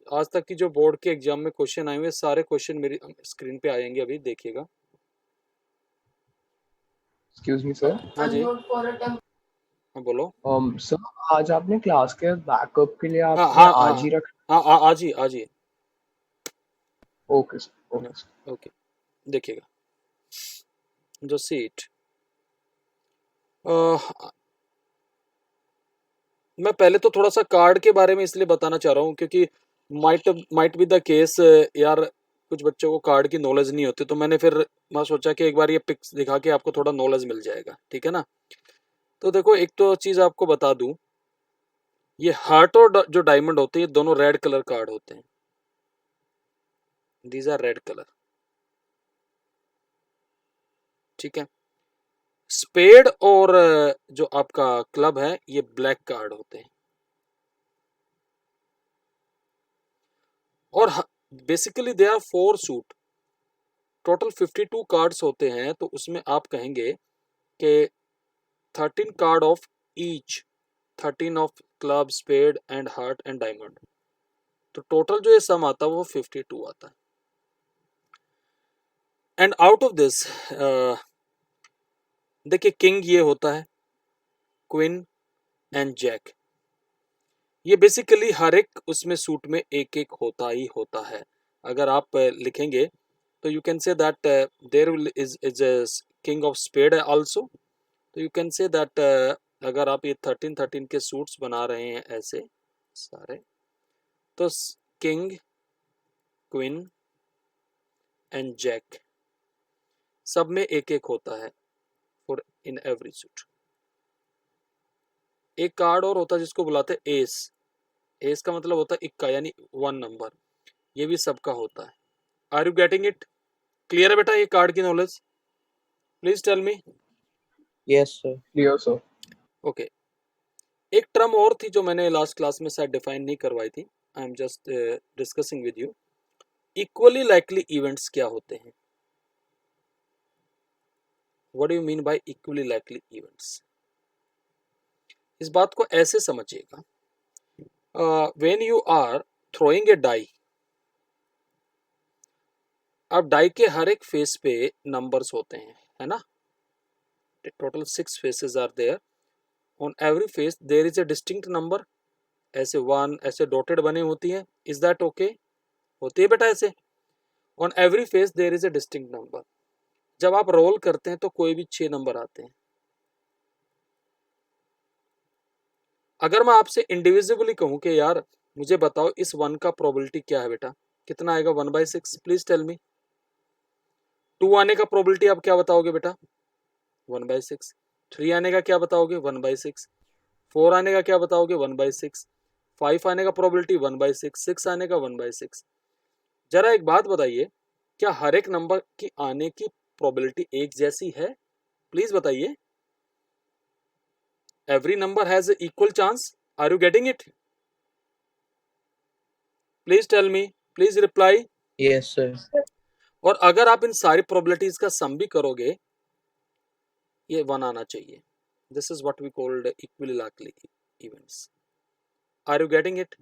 आज तक की जो बोर्ड के एग्जाम में क्वेश्चन आए हुए सारे क्वेश्चन मेरी स्क्रीन पे आएंगे, अभी देखिएगा। Excuse me sir. हाँ जी, हाँ बोलो। सर, आज आपने क्लास के बैकअप के लिए हाँ आपने हाँ हाँ आज ही रखा? हाँ, आज ही आज ही। Okay sir, okay sir. Okay, देखिएगा जो सीट। मैं पहले तो थोड़ा सा कार्ड के बारे में इसलिए बताना चाह रहा हूँ क्योंकि माइट बी द केस यार, कुछ बच्चों को कार्ड की नॉलेज नहीं होती, तो मैं सोचा कि एक बार ये पिक्स दिखा के आपको थोड़ा नॉलेज मिल जाएगा, ठीक है ना। तो देखो, एक तो चीज आपको बता दूं, ये हार्ट और जो डायमंड होते हैं ये दोनों रेड कलर कार्ड होते हैं। दीज आर रेड कलर, ठीक है। स्पेड और जो आपका क्लब है ये ब्लैक कार्ड होते हैं। और basically they are 4 suit, total 52 cards होते हैं, तो उसमें आप कहेंगे कि 13 card of each, 13 of club, spade and heart and diamond, तो टोटल जो ये सम आता है वो 52 आता है। एंड आउट ऑफ दिस देखिए, किंग ये होता है, क्वीन एंड जैक, ये बेसिकली हर एक उसमें सूट में एक एक होता ही होता है। अगर आप लिखेंगे तो you can say that there is king of spade also, तो यू कैन से दैट अगर आप ये 13 के सूट्स बना रहे हैं ऐसे सारे, तो किंग, क्वीन एंड जैक सब में एक एक होता है फॉर इन एवरी सूट। एक कार्ड और होता है जिसको बुलाते हैं एस, एस का मतलब होता है इक्का, यानी 1 नंबर, ये भी सबका होता है। Are you getting it? Clear है बेटा ये कार्ड की knowledge? Please tell me. Yes sir. Clear sir. Okay, एक टर्म और थी जो मैंने लास्ट क्लास में शायद डिफाइन नहीं करवाई थी, I am just discussing with you. Equally likely events क्या होते हैं? What do you mean by equally likely events? इस बात को ऐसे समझिएगा, when you are throwing a die, अब डाई के हर एक फेस पे नंबर्स होते हैं, है ना। Total 6 faces are there, on every face there is a distinct number, ऐसे 1 ऐसे डॉटेड बने होती है। Is that okay? होती है बेटा ऐसे। On every face there is a distinct number. जब आप रोल करते हैं तो कोई भी 6 नंबर आते हैं। अगर मैं आपसे इंडिविजुअली कहूं कि यार मुझे बताओ इस 1 का प्रोबेबिलिटी क्या है बेटा, कितना आएगा? 1/6। प्लीज टेल मी। 2 आने का प्रोबेबिलिटी आप क्या बताओगे बेटा? 1/6। 3 आने का क्या बताओगे? 1/6। 4 आने का क्या बताओगे? 1/6। 5 आने का प्रोबेबिलिटी 1/6। 6 आने का 1/6। जरा एक बात बताइए, क्या हर एक नंबर की आने की प्रोबेबिलिटी एक जैसी है? प्लीज बताइए। Every number has equal chance. Are you getting it? Please tell me, please reply. Yes sir. और अगर आप इन सारी प्रोबेबिलिटीज का सम भी करोगे, ये 1 आना चाहिए। This is what we called equally likely events. Are you getting it?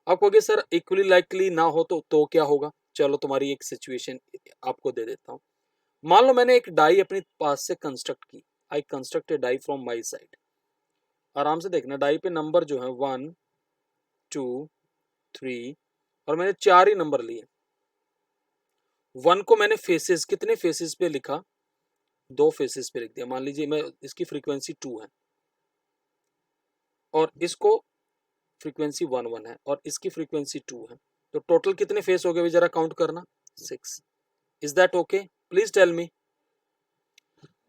आप कहोगे सर इक्वली लाइकली ना हो तो क्या होगा? चलो तुम्हारी एक सिचुएशन आपको दे देता हूँ। मान लो मैंने एक डाई अपने पास से कंस्ट्रक्ट की, I construct a die from my side. आराम से देखना, डाई पे नंबर जो है 1 2 3, और मैंने 4 ही नंबर लिए। 1 को मैंने फेसेस, कितने फेसेस पे लिखा? 2 फेसेस पे लिख दिया। मान लीजिए मैं इसकी फ्रीक्वेंसी 2 है और इसको फ्रीक्वेंसी 1 है और इसकी फ्रीक्वेंसी 2 है, तो टोटल कितने फेस हो गए जरा काउंट करना? 6। Is that okay? Please tell me.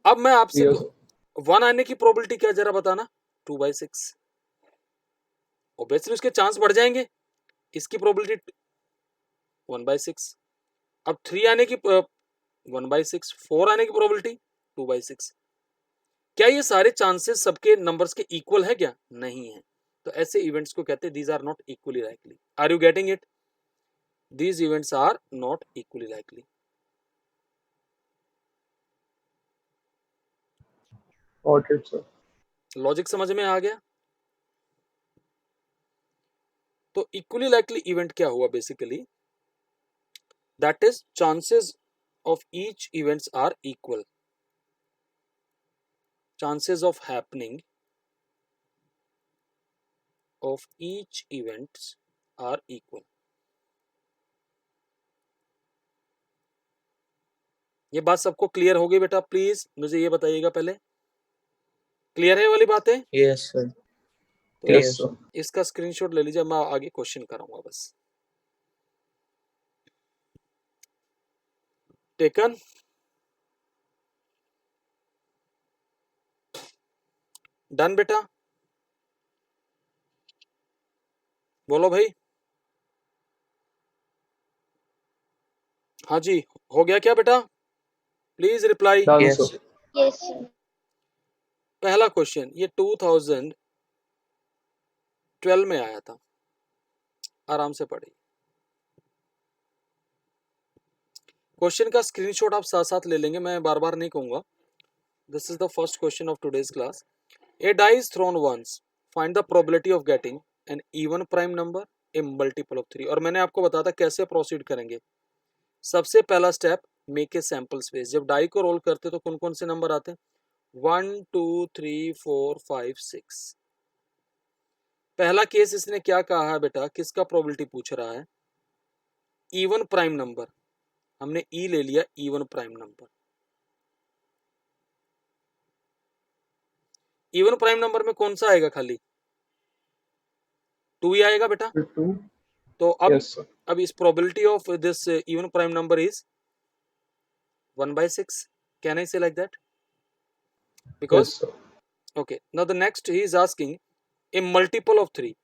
अब मैं आपसे क्लियर सर। 1 आने की प्रोबेबिलिटी क्या जरा बताना? 2/6। ऑब्वियसली उसके चांस बढ़ जाएंगे, इसकी प्रोबेबिलिटी 1/6। अब 3 आने की 1/6, 4 आने की प्रोबेबिलिटी 2/6। क्या ये सारे चांसेस सबके नंबर्स के इक्वल है क्या? नहीं है। तो ऐसे इवेंट्स को कहते हैं these are not equally likely. Are you getting it? These events are not equally likely. Got it sir. Logic समझ में आ गया? तो इक्वली लाइकली इवेंट क्या हुआ basically, that is chances of each events are equal, chances of happening of each events are equal. ये बात सबको clear हो गई बेटा? प्लीज मुझे ये बताइएगा पहले, क्लियर है ये वाली बातें? Yes, sir. तो Yes, sir. इसका स्क्रीनशॉट ले लीजिए, मैं आगे क्वेश्चन कराऊंगा बस। टेकन? डन बेटा? बोलो भाई। हाँ जी, हो गया क्या बेटा? Please reply. Done, Yes, sir. sir. Yes, sir. पहला क्वेश्चन ये 2012 में आया था, आराम से पढ़िए। क्वेश्चन का स्क्रीनशॉट आप साथ साथ ले लेंगे, मैं बार बार नहीं कहूंगा। This is the first question of today's class. A die is thrown once. Find the probability of getting an even prime number, a multiple of 3. और मैंने आपको बताया था कैसे प्रोसीड करेंगे। सबसे पहला step, make a sample space. जब डाई को रोल करते तो कौन कौन से नंबर आते हैं? 1 2 3 4 5 6। पहला केस इसने क्या कहा है बेटा, किसका प्रोबेबिलिटी पूछ रहा है? Even prime number. हमने ई ले लिया, even prime number. Even prime number में कौन सा आएगा? खाली 2 ही आएगा बेटा। 2. तो अब Yes, sir. अब इस probability of this even prime number is 1/6. Can I say like that? Because Yes, sir. okay, now the next he is asking a multiple of 3.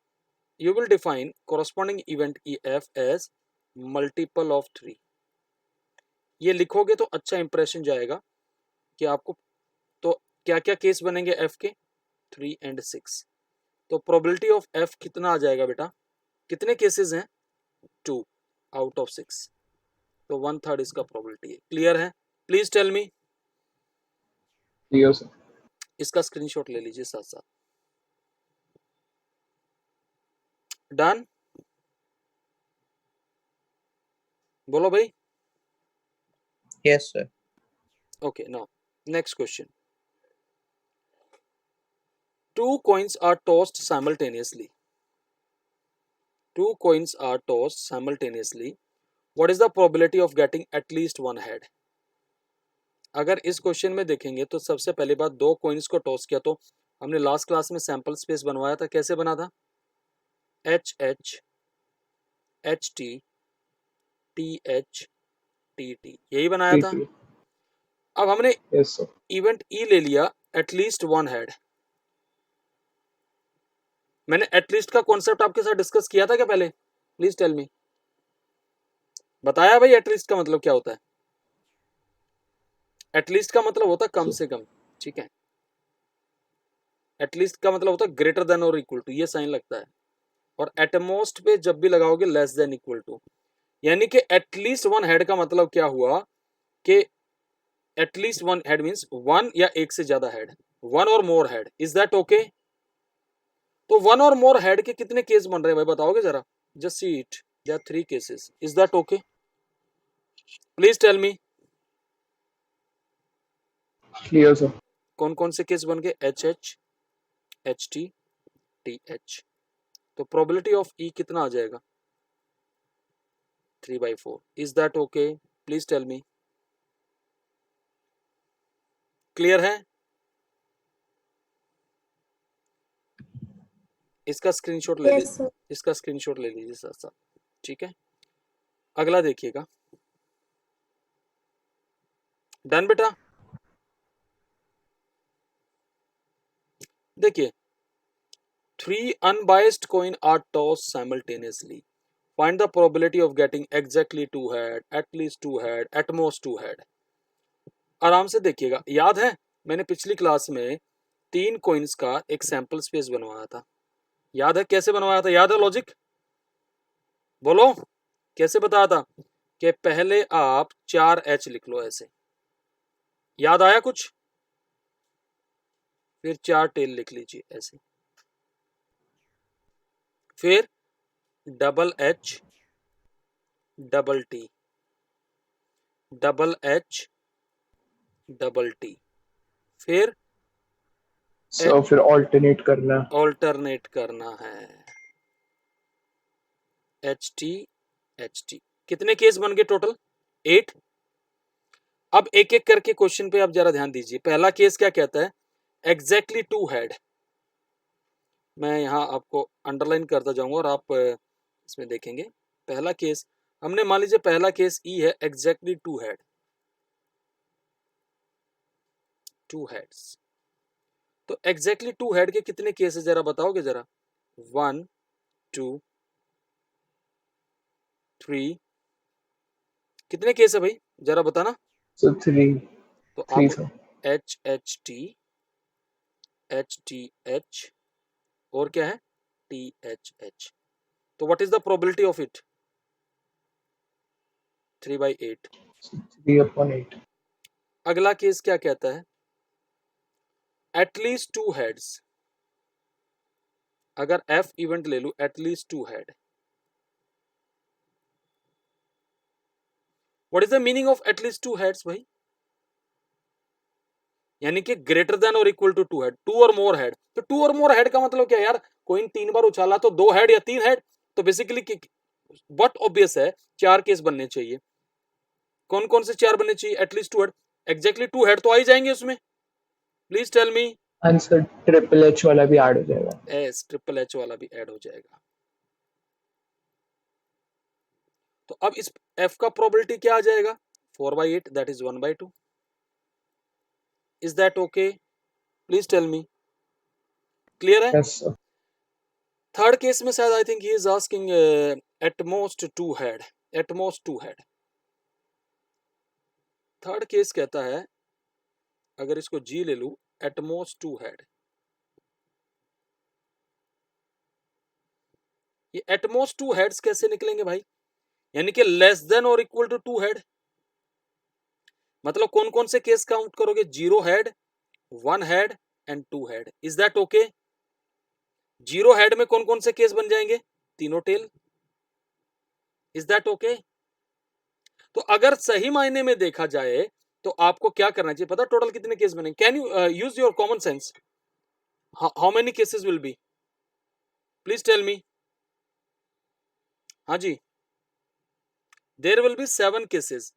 You will define corresponding event EF as multiple of 3. ये लिखोगे तो अच्छा impression जाएगा कि आपको। तो क्या क्या केस बनेंगे F के? 3 and 6। तो प्रोबेबिलिटी ऑफ F कितना आ जाएगा बेटा? कितने केसेस हैं? 2 out of 6। तो 1/3 इसका प्रोबेबिलिटी है। क्लियर है? Please tell me. Clear, sir. इसका स्क्रीनशॉट ले लीजिए साथ साथ। डन? बोलो भाई। Yes, sir. Okay, now next question. Two coins are tossed simultaneously. Two coins are tossed simultaneously. What is the probability of getting at least one head? अगर इस question में देखेंगे तो सबसे पहली बात, दो कॉइन्स को टॉस किया तो हमने लास्ट क्लास में सैंपल स्पेस बनवाया था। कैसे बना था? H H H T T H T T, यही बनाया था। TT. अब हमने Yes, sir. इवेंट ई ले लिया, एटलीस्ट वन हेड। मैंने एटलीस्ट का कॉन्सेप्ट आपके साथ डिस्कस किया था क्या पहले? Please tell me. बताया भाई एटलीस्ट का मतलब क्या होता है? एटलीस्ट का मतलब होता है कम से कम, ठीक है। एटलीस्ट का मतलब होता है ग्रेटर देन और इक्वल टू, ये साइन लगता है। और एटमोस्ट पे जब भी लगाओगे लेस देन इक्वल टू, यानी कि एटलीस्ट वन हेड का मतलब क्या हुआ कि at least one head means one या एक से ज्यादा हेड, वन और more head. Is that okay? तो वन और मोर हेड के कितने केस बन रहे हैं भाई, बताओगे जरा? Just see it, there are 3 cases. Is that okay? Please tell me. Clear, sir. कौन कौन से केस बन गए? H H H T T H. तो प्रोबेबिलिटी ऑफ ई कितना आ जाएगा? 3/4। Is that okay? Please tell me. Clear है? इसका स्क्रीनशॉट ले Yes, sir. इसका स्क्रीनशॉट ले लीजिए साथ साथ, ठीक है। अगला देखिएगा। डन बेटा? देखिए, 3 unbiased coin are tossed simultaneously. Find the probability of getting exactly 2 head, at least 2 head, at most 2 head. आराम से देखिएगा। याद है मैंने पिछली क्लास में 3 कॉइन्स का एक सैंपल स्पेस बनवाया था। याद है कैसे बनवाया था? याद है लॉजिक? बोलो कैसे बताया था? कि पहले आप 4H लिख लो ऐसे, याद आया कुछ? फिर 4 टेल लिख लीजिए ऐसे, फिर double H double T, double H double T, फिर सो फिर ऑल्टरनेट करना है। ऑल्टरनेट करना है। एच टी, कितने केस बन गए टोटल? 8। अब एक एक करके क्वेश्चन पे आप जरा ध्यान दीजिए। पहला केस क्या कहता है? Exactly two head. मैं यहाँ आपको अंडरलाइन करता जाऊंगा और आप इसमें देखेंगे। पहला केस हमने, मान लीजिए पहला केस ई है, exactly two head, two heads. तो एग्जैक्टली टू हेड के कितने केस है जरा बताओगे जरा? 1 2 3, कितने केस है भाई जरा बताना। सो 3 तो 3 आप सर। एच टी एच और क्या है? T H. तो what is the probability of it? 3/8। 3/8। अगला केस क्या कहता है? At least two heads. अगर एफ इवेंट ले लू, at least two head, what is the meaning of at least two heads भाई? यानी कि ग्रेटर देन और equal to two head, two और मोर हेड। तो टू और मोर हेड का मतलब क्या यार? कोई 3 बार उछाला तो 2 हेड या 3 हेड। तो बेसिकली व्हाट ऑब्वियस है, 4 केस बनने चाहिए। कौन कौन से 4 बनने चाहिए? At least two head, exactly two head तो आ ही जाएंगे उसमें। Please tell me. Answer triple H वाला भी ऐड हो जाएगा। एस, ट्रिपल एच वाला भी ऐड हो जाएगा। तो अब इस एफ का प्रोबेबिलिटी क्या आ जाएगा? 4/8, that is 1/2। Is that okay? Please tell me. Clear है? Yes sir. थर्ड केस में शायद I think he is asking at most two head, at most two head. Third case कहता है, अगर इसको जी ले लू, एटमोस्ट टू हेड। ये एटमोस्ट टू हेड्स कैसे निकलेंगे भाई? यानी कि लेस देन और इक्वल टू टू हेड। मतलब कौन कौन से केस काउंट करोगे? 0 head, 1 head and 2 head. Is that okay? 0 head में कौन कौन से केस बन जाएंगे? तीनों टेल। Is that okay? तो अगर सही मायने में देखा जाए तो आपको क्या करना चाहिए पता? टोटल कितने केस बनेंगे? Can you use your common sense? How many cases will be? Please tell me. हाँ जी, देयर विल बी 7 केसेस।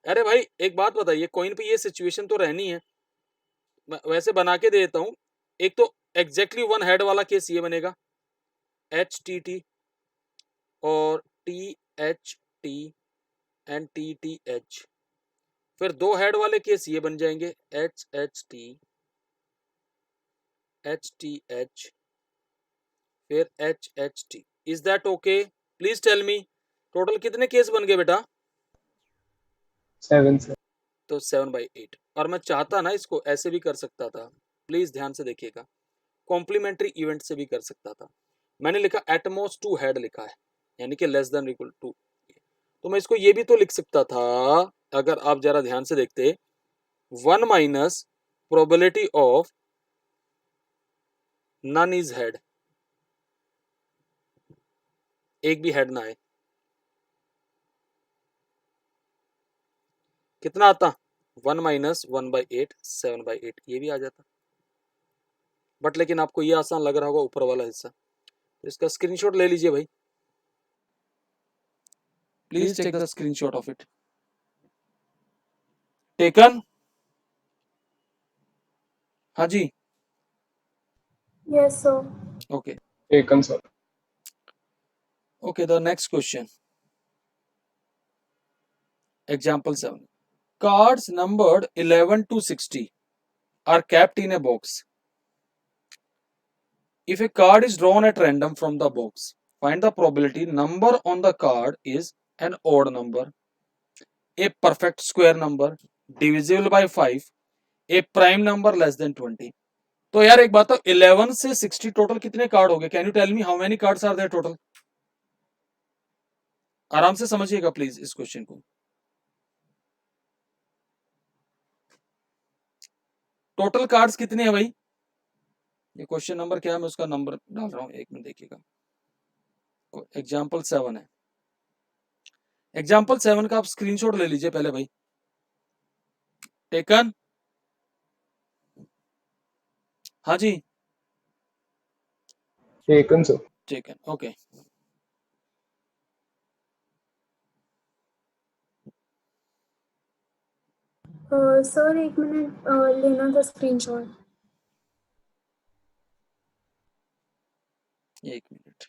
अरे भाई एक बात बताइए, कॉइन पे ये सिचुएशन तो रहनी है। वैसे बना के दे देता हूं। एक तो एग्जैक्टली 1 हेड वाला केस ये बनेगा, एच टी टी और T H T and T T H. फिर 2 हेड वाले केस ये बन जाएंगे, एच एच टी एच, फिर H H T. Is that okay? Please tell me. Total कितने केस बन गए बेटा? 7 सर। तो 7/8। और मैं चाहता ना इसको ऐसे भी कर सकता था, प्लीज ध्यान से देखिएगा, कॉम्प्लीमेंट्री इवेंट से भी कर सकता था। मैंने लिखा एटमोस्ट टू हेड लिखा है, यानी कि लेस देन इक्वल टू। तो मैं इसको ये भी तो लिख सकता था, अगर आप जरा ध्यान से देखते, 1 minus probability of none is head, एक भी हेड ना आए। कितना आता? 1 माइनस 1/8, 7/8, ये भी आ जाता। बट लेकिन आपको ये आसान लग रहा होगा ऊपर वाला हिस्सा, तो इसका स्क्रीनशॉट ले लीजिए भाई। Please take the screenshot of it. Taken? हाँ जी, Yes, sir. Okay taken sir. Okay. The next question, example 7। Cards numbered 11 to 60 are kept in a box. If a card is drawn at random from the box, find the probability number on the card is an odd number, a perfect square number, divisible by 5, a prime number less than 20. तो यार एक बात तो 11 से 60 total कितने card हो गए? Can you tell me how many cards are there total? आराम से समझिएगा प्लीज इस क्वेश्चन को। टोटल कार्ड्स कितने हैं भाई? ये क्वेश्चन नंबर क्या है, मैं उसका नंबर डाल रहा हूं, एक मिनट देखिएगा। एग्जाम्पल 7 है। एग्जाम्पल 7 का आप स्क्रीनशॉट ले लीजिए पहले भाई। टेकन? हाँ जी, taken sir. Taken, okay. Sir 1 minute लेना था स्क्रीनशॉट। 1 मिनट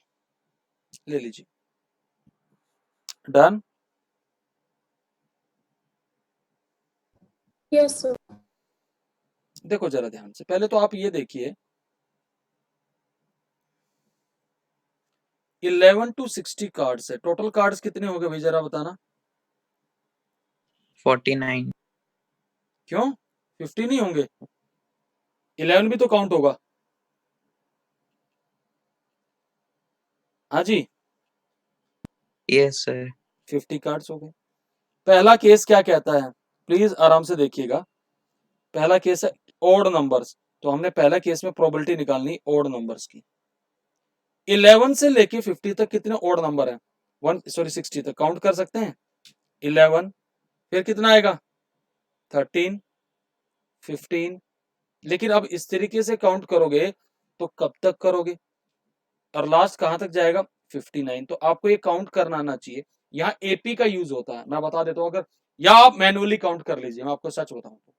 ले लीजिए। डन? Yes sir. देखो जरा ध्यान से, पहले तो आप ये देखिए 11 to 60 कार्ड्स है। टोटल कार्ड्स कितने हो गए भाई, जरा बताना। 49. क्यों 50 नहीं होंगे? 11 भी तो काउंट होगा। हाँ जी, Yes, sir. 50 कार्ड्स हो गए। पहला केस क्या कहता है, प्लीज आराम से देखिएगा। पहला केस है ओड नंबर्स, तो हमने पहला केस में प्रोबेबिलिटी निकालनी ओड नंबर्स की। 11 से लेके 50 तक कितने ओड नंबर है? 60 तक काउंट कर सकते हैं। 11, फिर कितना आएगा? 13, 15। लेकिन अब इस तरीके से काउंट करोगे तो कब तक करोगे, और लास्ट कहां तक जाएगा? 59। तो आपको ये काउंट करना आना चाहिए। यहाँ एपी का यूज होता है, मैं बता देता हूं। अगर या आप मैनुअली काउंट कर लीजिए, मैं आपको सच बताऊं तो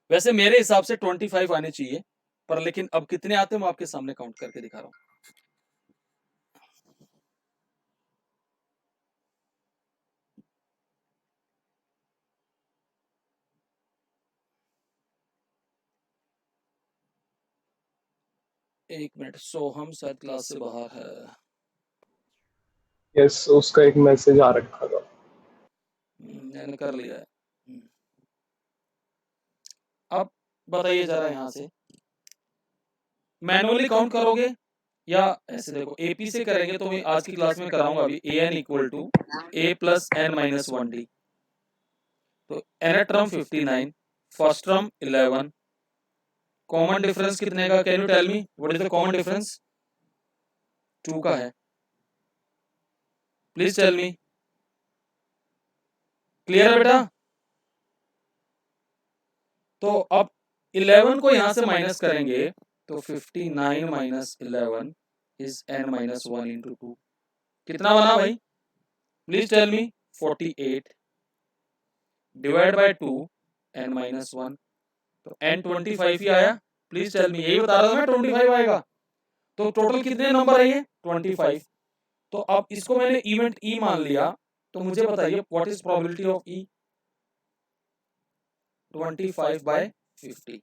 वैसे मेरे हिसाब से 25 आने चाहिए, पर लेकिन अब कितने आते हैं मैं आपके सामने काउंट करके दिखा रहा हूं। एक मिनट, सोहम शायद क्लास से बाहर है। यस, उसका एक मैसेज आ रखा था। मैंने कर लिया है। अब बताइए जरा, यहां से मैनुअली काउंट करोगे या ऐसे? देखो एपी से करेंगे तो मैं आज की क्लास में कराऊंगा अभी an equal to a plus n minus 1d। तो nth term 59, first term 11, common difference कितने का? Can you tell me what is the common difference? 2 का है। Please tell me. क्लियर है बेटा? तो अब 11 को यहां से माइनस करेंगे तो 59 minus 11 is n minus 1 into 2। कितना बना भाई? Please tell me. 48 divide by 2 n minus 1, तो n 25 ही आया। प्लीज टेल मी, यही बता रहा था मैं 25 आएगा। तो टोटल कितने नंबर है ये? 25। तो अब इसको मैंने इवेंट ई मान लिया, तो मुझे बताइए what is probability of E? 25 by 50,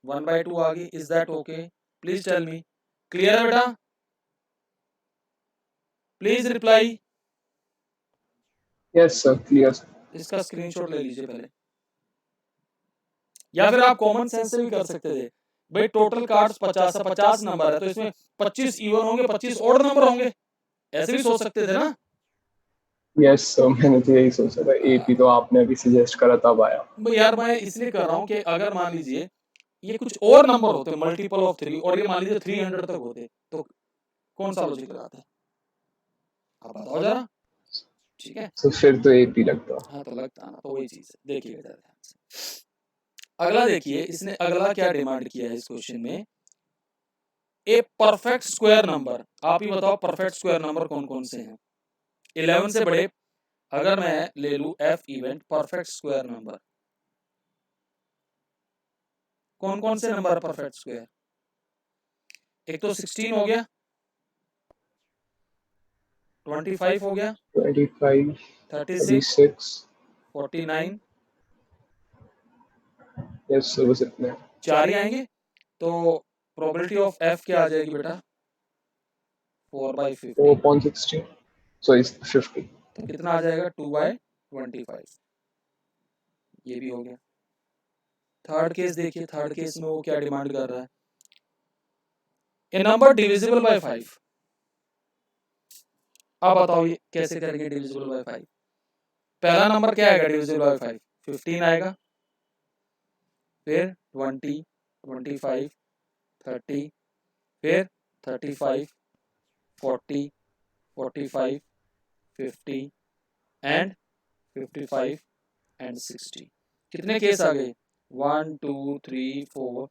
1/2 आ गई। Is that okay? Please tell me. Clear है बेटा? Please reply. Yes sir, clear sir. इसका स्क्रीनशॉट ले लीजिए पहले, या फिर आप कॉमन सेंस से भी कर सकते थे। भाई टोटल कार्ड्स 50 नंबर है, तो इसमें 25 इवन होंगे, 25 ऑड नंबर होंगे, ऐसे भी सोच सकते थे ना। यस सर, मैंने तो यही सोचा था। एपी तो आपने अभी सजेस्ट करा तब आया। भाई यार मैं इसलिए कर रहा हूँ कि अगर मान लीजिए ये कुछ और नंबर होते, मल्टीपल ऑफ 3, और ये मान लीजिए 300 तक होते, तो कौन सा लॉजिक लगाते? आप बताओ जरा। ठीक है, तो फिर तो एपी लगता। हाँ तो लगता ना, तो वही चीज है, देखिएगा जरा ध्यान से। अगला देखिए, इसने अगला क्या डिमांड किया है इस क्वेश्चन में? A perfect square number. आप ही बताओ परफेक्ट स्क्वायर नंबर कौन कौन से हैं? 11 से बड़े अगर मैं ले लू F event perfect square number, कौन कौन से नंबर परफेक्ट स्क्वायर? एक तो 16 हो गया, 25 हो गया, 25, 36, 36। 49। यस सर, बस इतने। 4 ही आएंगे, तो प्रोबेबिलिटी ऑफ एफ क्या आ जाएगी बेटा? 4/50। 4.16, सॉरी 50। तो कितना आ जाएगा? 2/25। ये भी हो गया। थर्ड केस देखिए, थर्ड केस में वो क्या डिमांड कर रहा है? ए नंबर डिविजिबल बाय 5। अब बताओ ये कैसे करेंगे डिविजिबल बाय 5? पहला नंबर क्या आएगा डिविजिबल बाय 5? 15 आएगा, फिर 20, 25, 30, फिर 35, 40, 45, 50 एंड 55 एंड 60। कितने केस आ गए? 1 2 3 4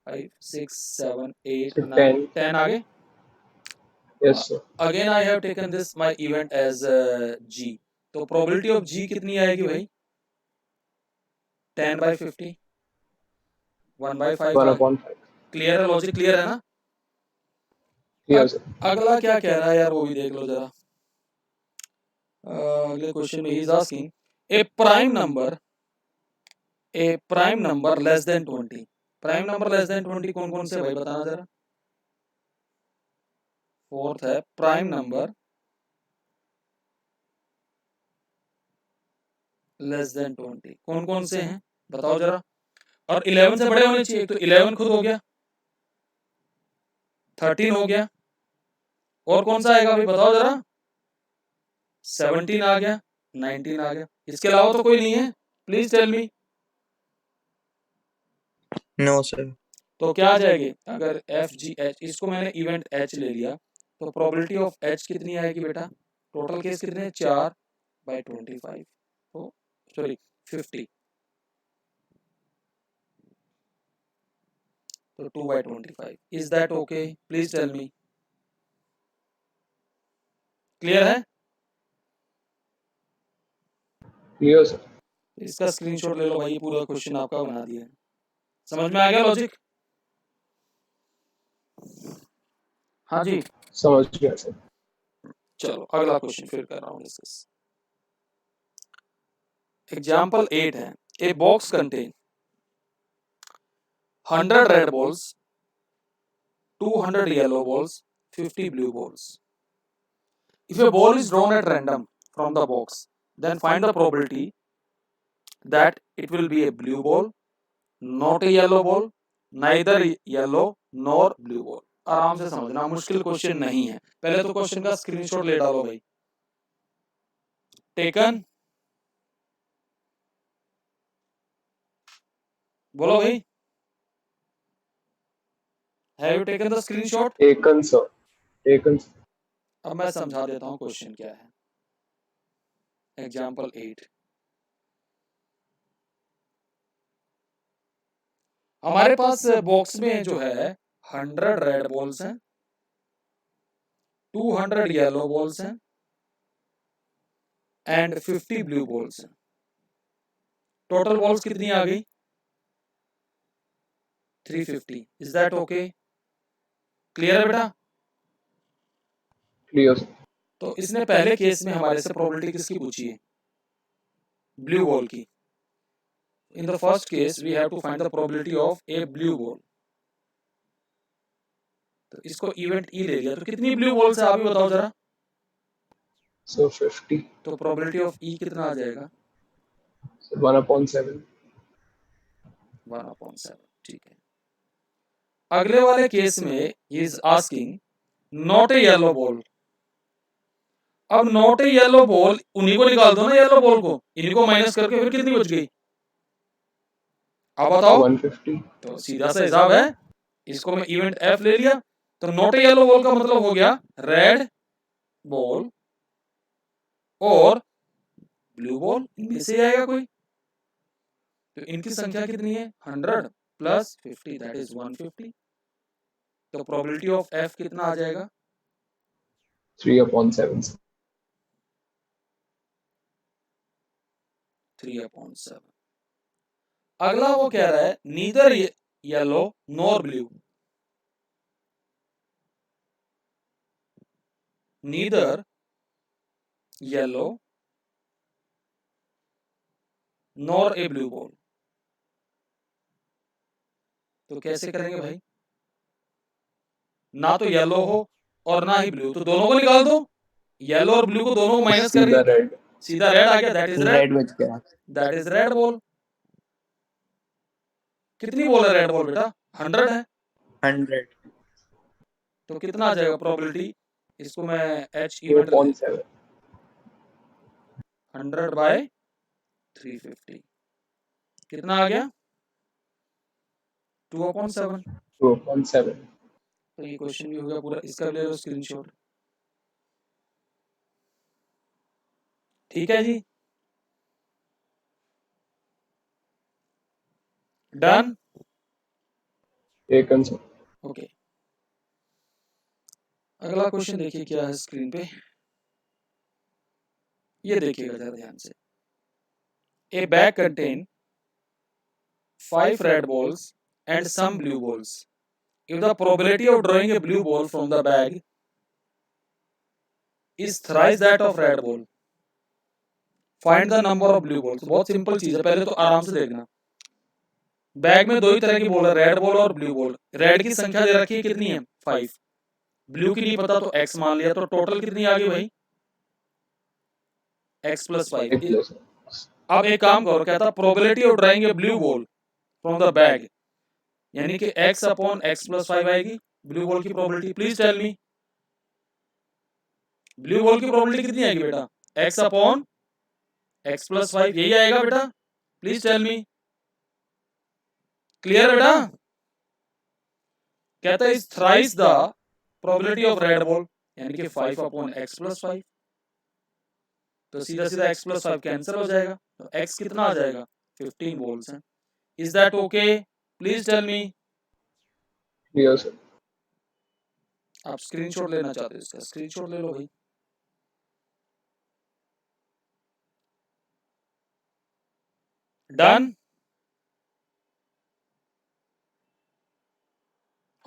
5 6 7 8 So 9 10. 10 आ गए। Yes, sir. Again I have taken this my event as G, तो probability of G कितनी आएगी भाई? 10 by 50, 1 by 5। 1/5. क्लियर है? लॉजिक क्लियर है ना? Clear, sir. अगला क्या कह रहा है यार, वो भी देख लो जरा। अगले क्वेश्चन में ही is asking A prime number less than 20। Prime number less than 20 कौन कौन से भाई, बताना जरा। फोर्थ है प्राइम नंबर लेस देन 20, कौन कौन से हैं बताओ जरा। और 11 से बड़े होने चाहिए, तो 11 खुद हो गया, 13 हो गया, और कौन सा आएगा भाई बताओ जरा। 17 आ गया, 19 आ गया, इसके अलावा तो कोई नहीं है। Please tell me. No, sir. तो क्या आ जाएगी? अगर एफ जी एच, इसको मैंने इवेंट एच ले लिया, तो प्रोबेबिलिटी ऑफ एच कितनी आएगी बेटा? टोटल केस कितने हैं? 4/25, तो सॉरी 50, तो 2/25। Is that okay? Please tell me. Clear है? Clear, sir. इसका स्क्रीनशॉट ले लो भाई, ये पूरा क्वेश्चन आपका बना दिया है। समझ में आ गया लॉजिक? हाँ जी, समझ गया, sir. चलो अगला क्वेश्चन फिर कर रहा हूँ डिस्कस। एग्जाम्पल 8 है, a box contain 100 red balls, 200 yellow balls, 50 blue balls. If a ball is drawn at random from the box, then find the probability that it will be a blue ball, not a yellow ball, neither yellow nor blue ball. आराम से समझना, मुश्किल question नहीं है। पहले तो question का screenshot ले डालो भाई। टेकन, बोलो भाई। Have you taken the screenshot? Taken, sir. Taken, sir. अब मैं समझा देता हूँ क्वेश्चन क्या है। एग्जाम्पल 8, हमारे पास बॉक्स में जो है 100 रेड बॉल्स हैं, 200 येलो बॉल्स हैं एंड 50 ब्लू बॉल्स हैं। टोटल बॉल्स कितनी आ गई? 350। Is that okay? क्लियर है बेटा? Clear, sir. तो इसने पहले केस में हमारे से प्रोबेबिलिटी किसकी पूछी है? ब्लू बॉल की। In the first case we have to find the probability of a blue ball. तो इसको इवेंट ई ले लिया, तो कितनी ब्लू बॉल्स है आप ही बताओ जरा। So 50. तो प्रोबेबिलिटी ऑफ ई कितना आ जाएगा? So 1/7. 1/7, ठीक है। अगले वाले केस में ही is asking not a yellow ball. अब नॉट ए येलो बॉल, उन्हीं को निकाल दो ना येलो बॉल को, इन्हीं को माइनस करके फिर कितनी बच गई? अब बताओ। 150. तो सीधा सा हिसाब है, इसको मैं इवेंट एफ ले लिया, तो नॉट ए येलो बॉल का मतलब हो गया रेड बॉल और ब्लू बॉल, इनमें से आएगा कोई। तो इनकी संख्या कितनी है? 100 प्लस 50, दैट इज 150। तो प्रोबेबिलिटी ऑफ एफ कितना आ जाएगा? 3/7, sir. 3/7। अगला वो कह रहा है neither yellow nor blue. Neither yellow nor a blue ball. तो कैसे करेंगे भाई? ना तो येलो हो और ना ही ब्लू, तो दोनों को निकाल दो। येलो और ब्लू को दोनों को माइनस सीधा करके रेड. सीधा रेड आ गया, दैट इज रेड। रेड बच गया। That is red ball. कितनी बॉल है रेड बॉल बेटा? 100 है। 100. तो कितना आ जाएगा प्रोबेबिलिटी? इसको मैं एच इवेंट 2/7. 100/350 कितना आ गया? 2/7। 2/7. तो ये क्वेश्चन भी हो गया पूरा। इसका ले लो स्क्रीनशॉट। ठीक है जी, डन। Taken sir. ओके, अगला क्वेश्चन देखिए क्या है स्क्रीन पे, ये देखिएगा जरा ध्यान से। ए bag contain 5 red balls and some blue balls. If the probability of drawing a blue ball from the bag is thrice that of red ball, find the number of blue balls. बहुत simple चीज है, पहले तो आराम से देखना। Bag में दो ही तरह की बॉल है, रेड बॉल और ब्लू बॉल। रेड की संख्या दे रखी है कितनी है 5, ब्लू की नहीं पता तो x मान लिया, तो टोटल कितनी आ गई भाई x + 5। 1 अब एक काम करो, कहता probability of drawing a blue ball from the bag, यानी कि x/x + 5 आएगी ब्लू बॉल की probability. Please tell me blue ball की प्रोबेबिलिटी कितनी आएगी बेटा, x/x + 5 यही आएगा बेटा। प्लीज टेल मी, क्लियर बेटा? कहता है is thrice the probability of red ball, यानी कि 5/x + 5। तो सीधा सीधा x + 5 कैंसिल हो जाएगा, तो x कितना आ जाएगा 15 बॉल्स हैं। Is that okay? Please tell me. Clear sir. आप स्क्रीनशॉट लेना चाहते हो इसका, स्क्रीनशॉट ले लो भाई। डन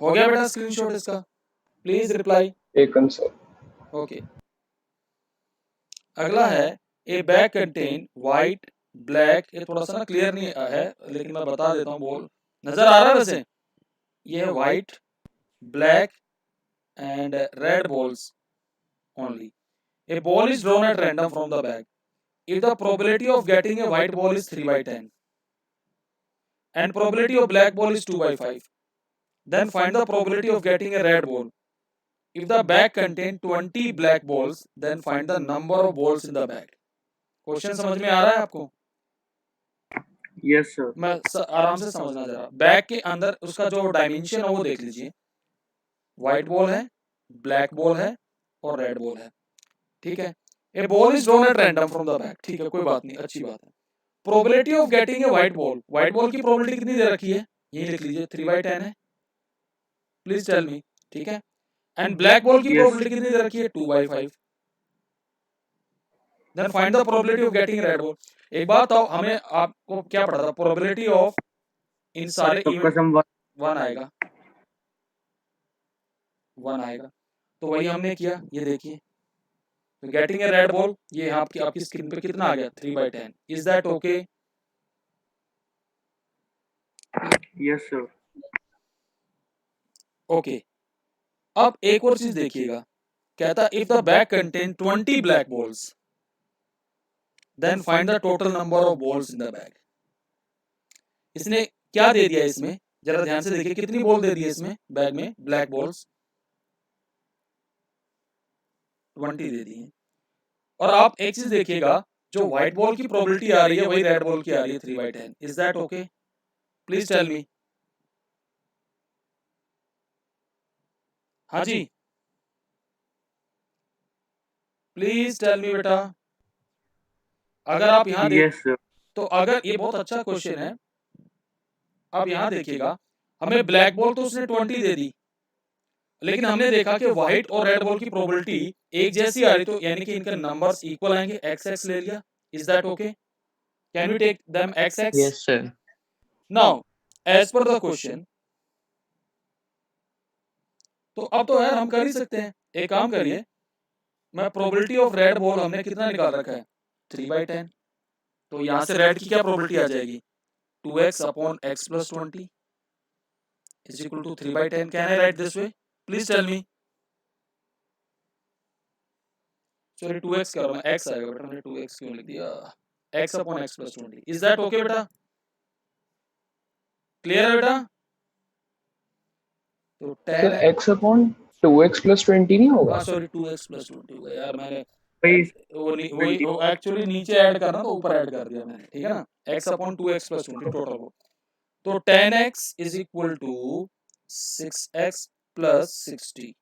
हो गया बेटा स्क्रीनशॉट इसका, please reply. Taken sir. Okay, अगला है ए बैग कंटेन व्हाइट ब्लैक, ये थोड़ा सा ना क्लियर नहीं है लेकिन मैं बता देता हूँ, बोल नजर आ रहा है वैसे? ये है white black and red balls only. A ball is drawn at random from the bag. If the probability of getting a white ball is 3/10 and probability of black ball is 2/5, then find the probability of getting a red ball. If the bag contain 20 black balls, then find the number of balls in the bag. Question समझ में आ रहा है आपको? Yes, sir. मैं आराम से समझना जरा। बैग के अंदर उसका जो डायमेंशन है वो देख लीजिए, व्हाइट बॉल है, ब्लैक बॉल है और रेड बॉल है, ठीक है। A ball is drawn at random from the bag, ठीक है, कोई बात नहीं, अच्छी बात है। Probability of getting a white ball की प्रोबेबिलिटी कितनी दे रखी है, यही लिख लीजिए 3/10 है। प्लीज टेल मी, ठीक है। एंड ब्लैक बॉल की Yes. प्रोबेबिलिटी कितनी दे रखी है 2/5। Then find the probability of getting red ball. एक बात बताओ, हमें आपको क्या पढ़ा था, प्रोबेबिलिटी ऑफ इन सारे तो इवेंट कसम 1 आएगा, 1 आएगा, तो वही हमने किया, ये देखिए। तो गेटिंग ए रेड बॉल, ये आपकी स्क्रीन पे कितना आ गया 3/10। Is that okay? Yes, sir. Okay, अब एक और चीज देखिएगा, कहता if the bag contain 20 black balls then find the total number of balls in the bag. इसने क्या दे दिया इसमें, जरा ध्यान से देखिए, कितनी बॉल दे दी है इसमें बैग में, ब्लैक बॉल्स 20 दे दी है। और आप एक चीज देखिएगा, जो व्हाइट बॉल की प्रोबेबिलिटी आ रही है वही रेड बॉल की आ रही है 3/10। Is that okay? Please tell me. हाँ जी, प्लीज टेल मी बेटा। अगर आप यहाँ देख, Yes, sir. तो अगर ये बहुत अच्छा क्वेश्चन है, अब यहाँ देखिएगा, हमें ब्लैक बॉल तो उसने 20 दे दी, लेकिन हमने देखा कि व्हाइट और रेड बॉल की प्रोबेबिलिटी एक जैसी आ रही, तो यानी कि इनके नंबर्स इक्वल आएंगे, x ले लिया। Is that okay? Can we take them x? Yes, sir. Now as per the question, तो अब तो यार हम कर ही सकते हैं, एक काम करिए, मैं प्रोबेबिलिटी ऑफ रेड बॉल हमने कितना निकाल रखा है 3/10, तो यहाँ से रेड की क्या प्रोबेबिलिटी आ जाएगी 2x/x + 20 is equal to 3/10। Can I write this way? Please tell me. Sorry 2x कर रहा हूँ, x आएगा बेटा, मैंने 2x क्यों लिख दिया, x/x + 20। इज दैट ओके बेटा? क्लियर है बेटा? तो सर 10, x/2x + 20 नहीं होगा? हाँ सॉरी 2x + 20 होगा यार, मैंने वही वो एक्चुअली नीचे ऐड करना तो ऊपर ऐड कर दिया मैंने, ठीक है ना। x/2x + 20 टोटल हो, तो 10x is equal to 6x + 60,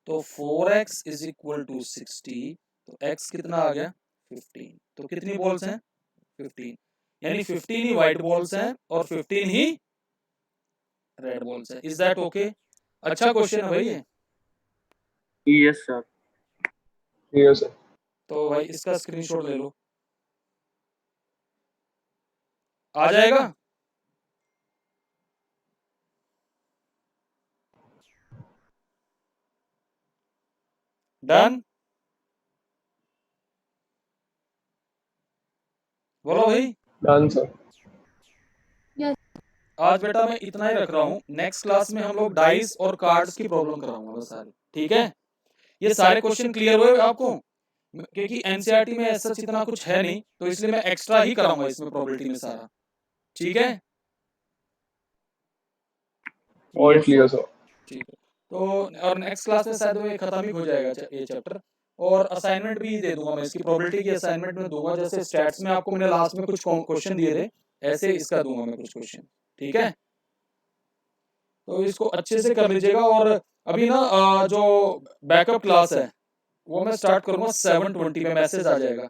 तो 4x is equal to 60, तो x कितना आ गया 15। तो कितनी बॉल्स हैं 15, यानी 15 ही व्हाइट बॉल्स हैं और 15 ही रेड बॉल्स हैं। Is that okay? अच्छा क्वेश्चन है भाई ये। Yes, sir. Yes, sir. तो भाई इसका स्क्रीनशॉट ले लो, आ जाएगा। डन, बोलो भाई। Done, sir. आज बेटा मैं इतना ही रख रहा हूँ, नेक्स्ट क्लास में हम लोग डाइस और कार्ड्स की प्रॉब्लम कराऊंगा बस सारी, ठीक है। ये सारे क्वेश्चन क्लियर हुए आपको? क्योंकि एनसीईआरटी में ऐसा इतना कुछ है नहीं, तो इसलिए मैं एक्स्ट्रा ही कराऊंगा इसमें प्रोबेबिलिटी में सारा, ठीक है। All Yes, clear, sir. sir. ठीक है, तो और नेक्स्ट क्लास में शायद वो खत्म ही हो जाएगा ये चैप्टर, और असाइनमेंट भी दे दूंगा मैं इसकी, प्रोबेबिलिटी की असाइनमेंट में दूंगा। जैसे स्टैट्स में आपको मैंने लास्ट में कुछ क्वेश्चन दिए थे, ऐसे इसका दूंगा मैं कुछ क्वेश्चन, ठीक है। तो इसको अच्छे से कर लीजिएगा। और अभी ना जो बैकअप क्लास है वो मैं स्टार्ट करूंगा 7:20 पे, मैसेज आ जाएगा